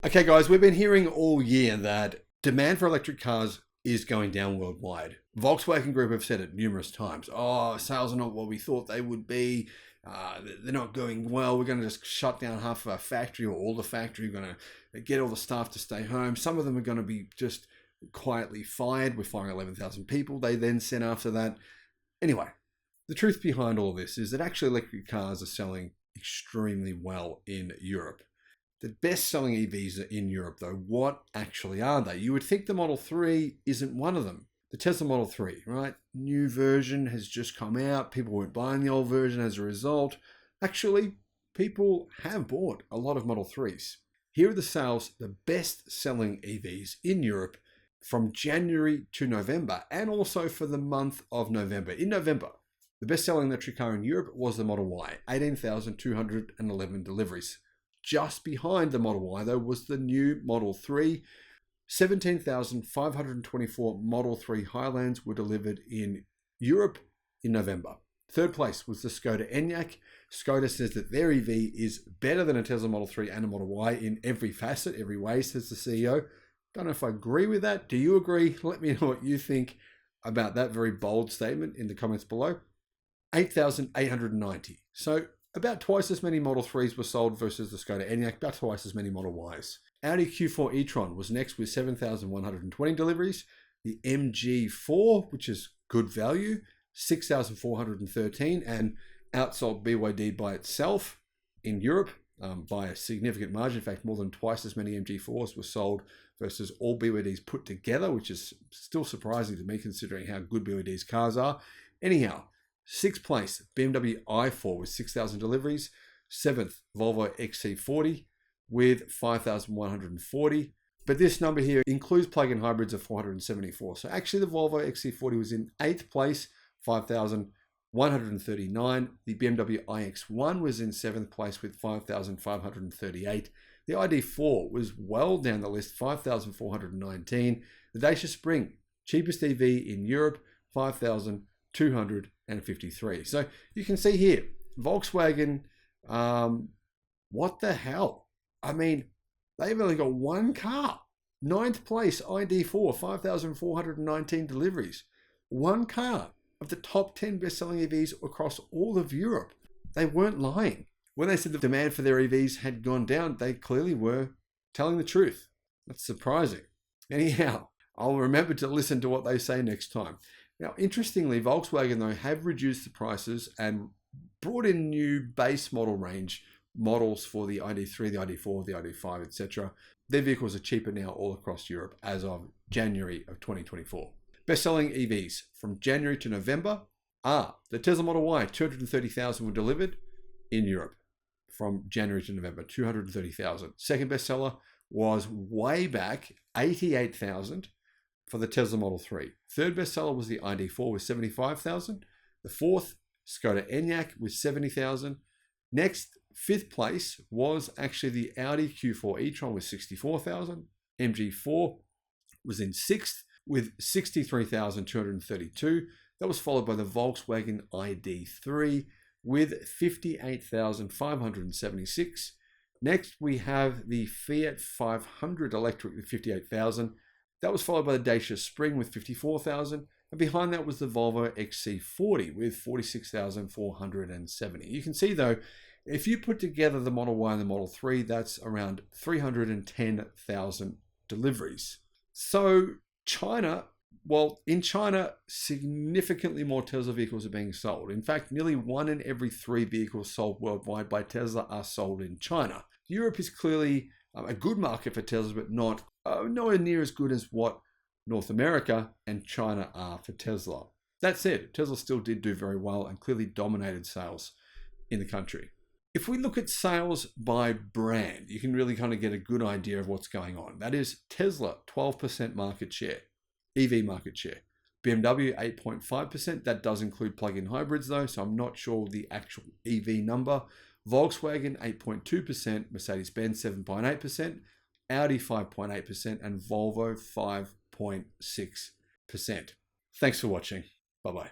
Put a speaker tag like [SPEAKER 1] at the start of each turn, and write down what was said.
[SPEAKER 1] Okay, guys, we've been hearing all year that demand for electric cars is going down worldwide. Volkswagen Group have said it numerous times. Oh, sales are not what we thought they would be. They're not going well. We're going to just shut down half of our factory or all the factory. We're going to get all the staff to stay home. Some of them are going to be just quietly fired. We're firing 11,000 people, they then said after that. Anyway, the truth behind all this is that actually electric cars are selling extremely well in Europe. The best-selling EVs in Europe, though, what actually are they? You would think the Model 3 isn't one of them. The Tesla Model 3, right? New version has just come out. People weren't buying the old version as a result. Actually, people have bought a lot of Model 3s. Here are the sales, the best-selling EVs in Europe from January to November, and also for the month of November. In November, the best-selling electric car in Europe was the Model Y, 18,211 deliveries. Just behind the Model Y, though, was the new Model 3. 17,524 Model 3 Highlands were delivered in Europe in November. Third place was the Skoda Enyaq. Skoda says that their EV is better than a Tesla Model 3 and a Model Y in every facet, every way, says the CEO. Don't know if I agree with that. Do you agree? Let me know what you think about that very bold statement in the comments below. 8,890. So about twice as many Model 3s were sold versus the Skoda Enyaq, about twice as many Model Ys. Audi Q4 e-tron was next with 7,120 deliveries. The MG4, which is good value, 6,413, and outsold BYD by itself in Europe by a significant margin. In fact, more than twice as many MG4s were sold versus all BYDs put together, which is still surprising to me considering how good BYD's cars are. Anyhow, sixth place, BMW i4 with 6,000 deliveries. Seventh, Volvo XC40 with 5,140. But this number here includes plug-in hybrids of 474. So actually the Volvo XC40 was in eighth place, 5,139. The BMW iX1 was in seventh place with 5,538. The ID4 was well down the list, 5,419. The Dacia Spring, cheapest EV in Europe, 5,253. So you can see here, Volkswagen, what the hell? I mean, they've only got one car. Ninth place, ID4, 5,419 deliveries. One car of the top 10 best-selling EVs across all of Europe. They weren't lying. When they said the demand for their EVs had gone down, they clearly were telling the truth. That's surprising. Anyhow, I'll remember to listen to what they say next time. Now, interestingly, Volkswagen, though, have reduced the prices and brought in new base model range models for the ID3, the ID4, the ID5, etc. Their vehicles are cheaper now all across Europe as of January of 2024. Best-selling EVs from January to November are the Tesla Model Y, 230,000 were delivered in Europe from January to November, 230,000. Second bestseller was way back, 88,000 for the Tesla Model 3. Third bestseller was the ID4 with 75,000. The fourth, Skoda Enyaq with 70,000. Next, fifth place was actually the Audi Q4 e-tron with 64,000. MG4 was in sixth with 63,232. That was followed by the Volkswagen ID3 with 58,576. Next, we have the Fiat 500 electric with 58,000. That was followed by the Dacia Spring with 54,000. And behind that was the Volvo XC40 with 46,470. You can see, though, if you put together the Model Y and the Model 3, that's around 310,000 deliveries. So China, well, in China, significantly more Tesla vehicles are being sold. In fact, nearly 1 in every 3 vehicles sold worldwide by Tesla are sold in China. Europe is clearly a good market for Teslas, but not nowhere near as good as what North America and China are for Tesla. That said, Tesla still did do very well and clearly dominated sales in the country. If we look at sales by brand, you can really kind of get a good idea of what's going on. That is Tesla, 12% market share, EV market share. BMW, 8.5%. That does include plug-in hybrids though, so I'm not sure the actual EV number. Volkswagen, 8.2%. Mercedes-Benz, 7.8%. Audi, 5.8%. And Volvo, 5.6%. Thanks for watching. Bye-bye.